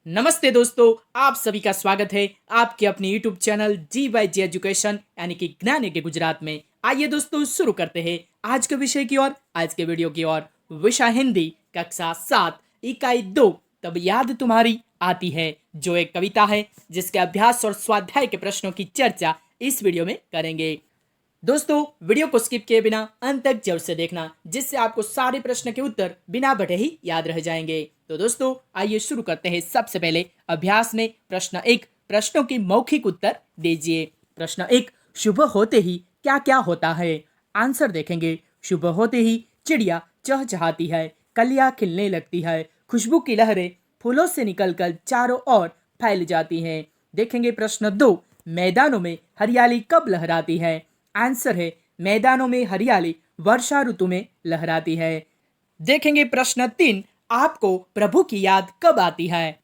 नमस्ते दोस्तों, आप सभी का स्वागत है आपके अपने YouTube चैनल जी एजुकेशन यानी कि ज्ञान के गुजरात में। आइए दोस्तों शुरू करते हैं आज के विषय की ओर, आज के वीडियो की ओर। विषय हिंदी कक्षा 7 इकाई 2 तब याद तुम्हारी आती है, जो एक कविता है जिसके अभ्यास और स्वाध्याय के प्रश्नों की चर्चा इस वीडियो में करेंगे। दोस्तों, वीडियो को स्किप किए बिना अंत तक जरूर से देखना, जिससे आपको सारे प्रश्न के उत्तर बिना बटे ही याद रह जाएंगे। तो दोस्तों, आइए शुरू करते हैं। सबसे पहले अभ्यास में प्रश्न 1, प्रश्नों की मौखिक उत्तर दीजिए। प्रश्न 1, सुबह होते ही क्या क्या होता है? आंसर देखेंगे। सुबह होते ही चिड़िया चहचहाती है, कलियां खिलने लगती है, खुशबू की लहरें फूलों से निकलकर चारों ओर फैल जाती हैं। देखेंगे प्रश्न 2, मैदानों में हरियाली कब लहराती है? आंसर है, मैदानों में हरियाली वर्षा ऋतु में लहराती है। देखेंगे प्रश्न 3, आपको प्रभु की याद कब आती है?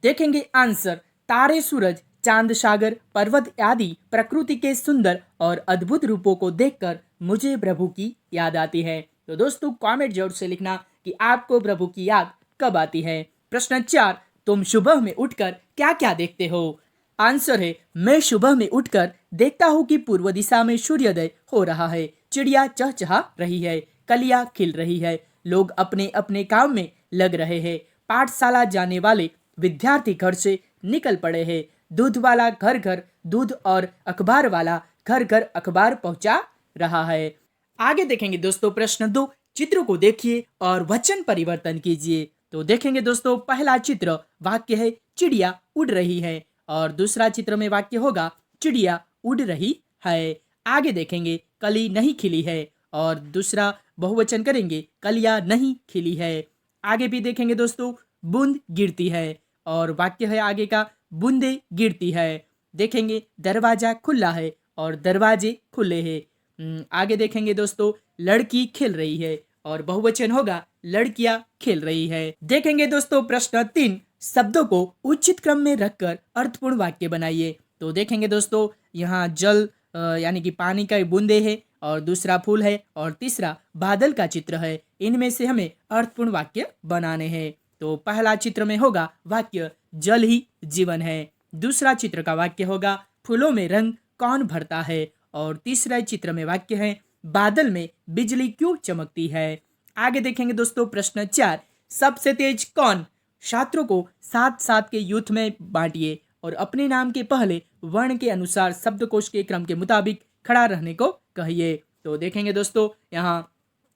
देखेंगे आंसर, तारे, सूरज, चांद, सागर, पर्वत आदि प्रकृति के सुंदर और अद्भुत रूपों को देखकर मुझे प्रभु की याद आती है। तो दोस्तों, कमेंट जरूर से लिखना कि आपको प्रभु की याद कब आती है। प्रश्न 4, तुम सुबह में उठकर क्या क्या देखते हो? आंसर है, मैं सुबह में उठकर देखता हूँ कि पूर्व दिशा में सूर्योदय हो रहा है, चिड़िया चहचहा रही है, कलियां खिल रही है, लोग अपने अपने काम में लग रहे हैं, पाठशाला जाने वाले विद्यार्थी घर से निकल पड़े हैं, दूध वाला घर घर दूध और अखबार वाला घर घर अखबार पहुंचा रहा है। आगे देखेंगे दोस्तों प्रश्न 2, चित्र को देखिए और वचन परिवर्तन कीजिए। तो देखेंगे दोस्तों, पहला चित्र वाक्य है चिड़िया उड़ रही है, और दूसरा चित्र में वाक्य होगा चिड़िया उड़ रही है। आगे देखेंगे कली नहीं खिली है, और दूसरा बहुवचन करेंगे कलियां नहीं खिली है। आगे भी देखेंगे दोस्तों, बूंद गिरती है, और वाक्य है आगे का बूंदे गिरती है। देखेंगे दरवाजा खुला है और दरवाजे खुले हैं। आगे देखेंगे दोस्तों, लड़की खेल रही है, और बहुवचन होगा लड़कियां खेल रही है। देखेंगे दोस्तों प्रश्न 3, शब्दों को उचित क्रम में रखकर अर्थपूर्ण वाक्य बनाइए। तो देखेंगे दोस्तों, यहाँ जल यानी कि पानी का बूंदे है, और दूसरा फूल है, और तीसरा बादल का चित्र है। इनमें से हमें अर्थपूर्ण वाक्य बनाने हैं। तो पहला चित्र में होगा वाक्य जल ही जीवन है, दूसरा चित्र का वाक्य होगा फूलों में रंग कौन भरता है, और तीसरा चित्र में वाक्य है बादल में बिजली क्यों चमकती है। आगे देखेंगे दोस्तों प्रश्न 4, सबसे तेज कौन? छात्रों को 7-7 के यूथ में बांटिए और अपने नाम के पहले वर्ण के अनुसार शब्दकोश के क्रम के मुताबिक खड़ा रहने को कहिए। तो देखेंगे दोस्तों, यहाँ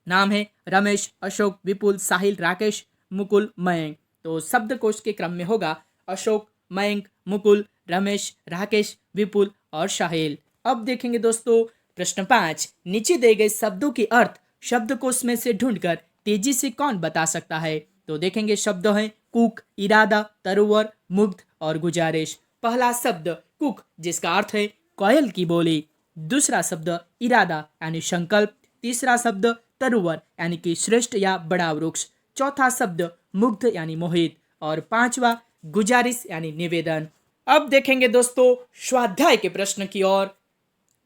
नाम है रमेश, अशोक, विपुल, साहिल, राकेश, मुकुल, मयंक। तो शब्दकोश के क्रम में होगा अशोक, मयंक, मुकुल, रमेश, राकेश, विपुल और साहिल। अब देखेंगे दोस्तों प्रश्न 5, नीचे दिए गए शब्दों के अर्थ शब्दकोश में से ढूंढकर तेजी से कौन बता सकता है? तो देखेंगे शब्द हैं कुक, इरादा, तरोवर, मुग्ध और गुजारिश। पहला शब्द कुक, जिसका अर्थ है कोयल की बोली। दूसरा शब्द इरादा यानी संकल्प। तीसरा शब्द तरुवर यानी कि श्रेष्ठ या बड़ा वृक्ष। चौथा शब्द मुग्ध यानी मोहित, और पांचवा गुजारिश यानी निवेदन। अब देखेंगे दोस्तों स्वाध्याय के प्रश्न की ओर।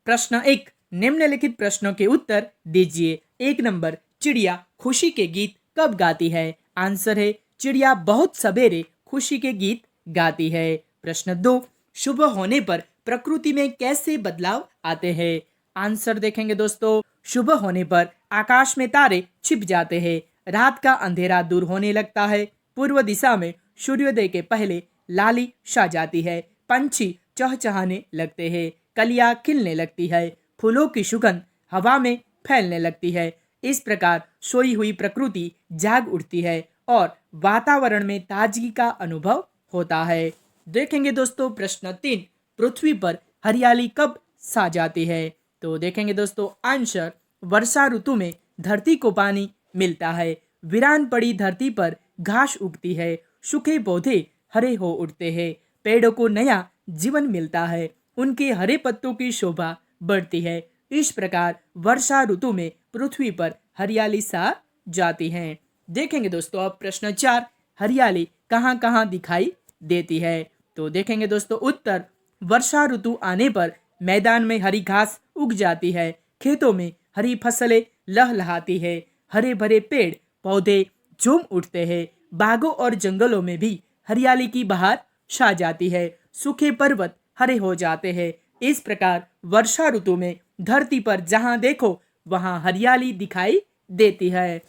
प्रश्न 1, निम्नलिखित प्रश्नों के उत्तर दीजिए। 1 नंबर, चिड़िया खुशी के गीत कब गाती है? आंसर है, चिड़िया बहुत सवेरे खुशी के गीत गाती है। प्रश्न 2, सुबह होने पर प्रकृति में कैसे बदलाव आते हैं? आंसर देखेंगे दोस्तों, सुबह होने पर आकाश में तारे छिप जाते हैं, रात का अंधेरा दूर होने लगता है, पूर्व दिशा में सूर्योदय के पहले लाली छा जाती है, पंछी चहचहाने लगते हैं, कलियां खिलने लगती है, फूलों की सुगंध हवा में फैलने लगती है। इस प्रकार सोई हुई प्रकृति जाग उठती है और वातावरण में ताजगी का अनुभव होता है। देखेंगे दोस्तों प्रश्न 3, पृथ्वी पर हरियाली कब छा जाती है? तो देखेंगे दोस्तों आंसर, वर्षा ऋतु में धरती को पानी मिलता है, वीरान पड़ी धरती पर घास उगती है, सूखे पौधे हरे हो उठते हैं, पेड़ों को नया जीवन मिलता है, उनके हरे पत्तों की शोभा बढ़ती है। इस प्रकार वर्षा ऋतु में पृथ्वी पर हरियाली छा जाती है। देखेंगे दोस्तों अब प्रश्न 4, हरियाली कहाँ कहाँ दिखाई देती है? तो देखेंगे दोस्तों उत्तर, वर्षा ऋतु आने पर मैदान में हरी घास उग जाती है, खेतों में हरी फसलें लहलहाती है, हरे भरे पेड़ पौधे झूम उठते हैं, बागों और जंगलों में भी हरियाली की बहार छा जाती है, सूखे पर्वत हरे हो जाते हैं। इस प्रकार वर्षा ऋतु में धरती पर जहां देखो वहां हरियाली दिखाई देती है।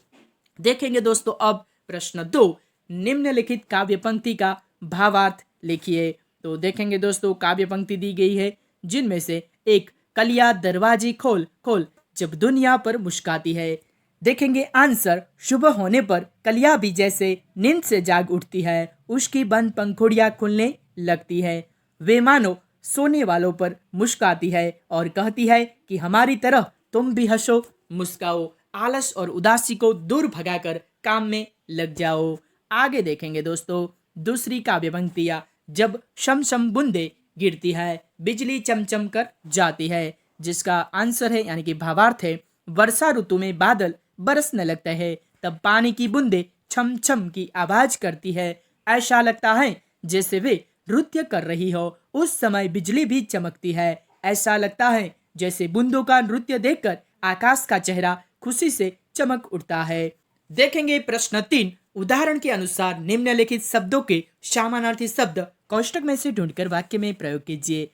देखेंगे दोस्तों अब प्रश्न 2, निम्नलिखित काव्य पंक्ति का भावार्थ लिखिए। तो देखेंगे दोस्तों काव्य पंक्ति दी गई है जिनमें से एक, कलिया दरवाजे खोल खोल जब दुनिया पर मुस्काती है। देखेंगे आंसर, सुबह होने पर कलिया भी जैसे नींद से जाग उठती है, उसकी बंद पंखुड़ियां खुलने लगती है, वे मानो सोने वालों पर मुस्काती है और कहती है कि हमारी तरह तुम भी हंसो मुस्काओ, आलस और उदासी को दूर भगाकर काम में लग जाओ। आगे देखेंगे दोस्तों दूसरी काव्य पंक्तियां, जब शम शम बूंदे गिरती है बिजली चमचम कर जाती है, जिसका आंसर है यानी कि भावार्थ है, वर्षा ऋतु में बादल बरसने लगते हैं तब पानी की बूंदे छम छम की आवाज करती है, ऐसा लगता है जैसे वे नृत्य कर रही हो। उस समय बिजली भी चमकती है, ऐसा लगता है जैसे बूंदों का नृत्य देखकर आकाश का चेहरा खुशी से चमक उठता है। देखेंगे प्रश्न 3, उदाहरण के अनुसार निम्नलिखित शब्दों के समानार्थी शब्द कोष्टक में से ढूंढकर वाक्य में प्रयोग कीजिए।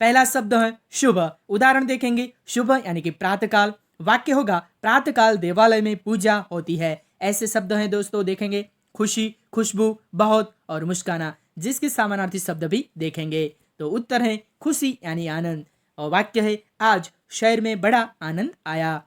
पहला शब्द है शुभ। उदाहरण देखेंगे, शुभ यानी कि प्रातःकाल। वाक्य होगा, प्रातःकाल देवालय में पूजा होती है। ऐसे शब्द हैं दोस्तों देखेंगे, खुशी, खुशबू, बहुत और मुस्काना, जिसके समानार्थी शब्द भी देखेंगे। तो उत्तर है खुशी यानी आनंद। और वाक्य है, आज शहर में बड़ा आनंद आया।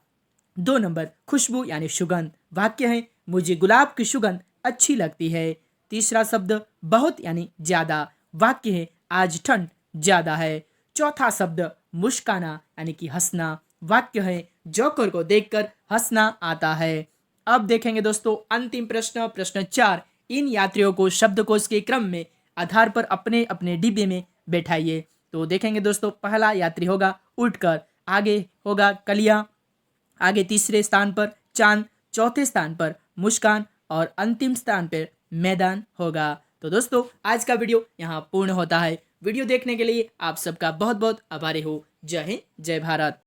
2 नंबर, खुशबू यानी सुगंध। वाक्य है, मुझे गुलाब की सुगंध अच्छी लगती है। तीसरा शब्द बहुत यानी ज्यादा। वाक्य है, आज ठंड ज्यादा है। चौथा शब्द मुस्काना यानी कि हंसना। वाक्य है, जोकर को देखकर हंसना आता है। अब देखेंगे दोस्तों अंतिम प्रश्न, प्रश्न 4, इन यात्रियों को शब्दकोश के क्रम में आधार पर अपने अपने डिब्बे में बैठाइए। तो देखेंगे दोस्तों पहला यात्री होगा उठकर, आगे होगा कलिया, आगे तीसरे स्थान पर चांद, चौथे स्थान पर मुस्कान और अंतिम स्थान पर मैदान होगा। तो दोस्तों आज का वीडियो यहाँ पूर्ण होता है। वीडियो देखने के लिए आप सबका बहुत बहुत आभारी हूँ। जय हिंद, जय भारत।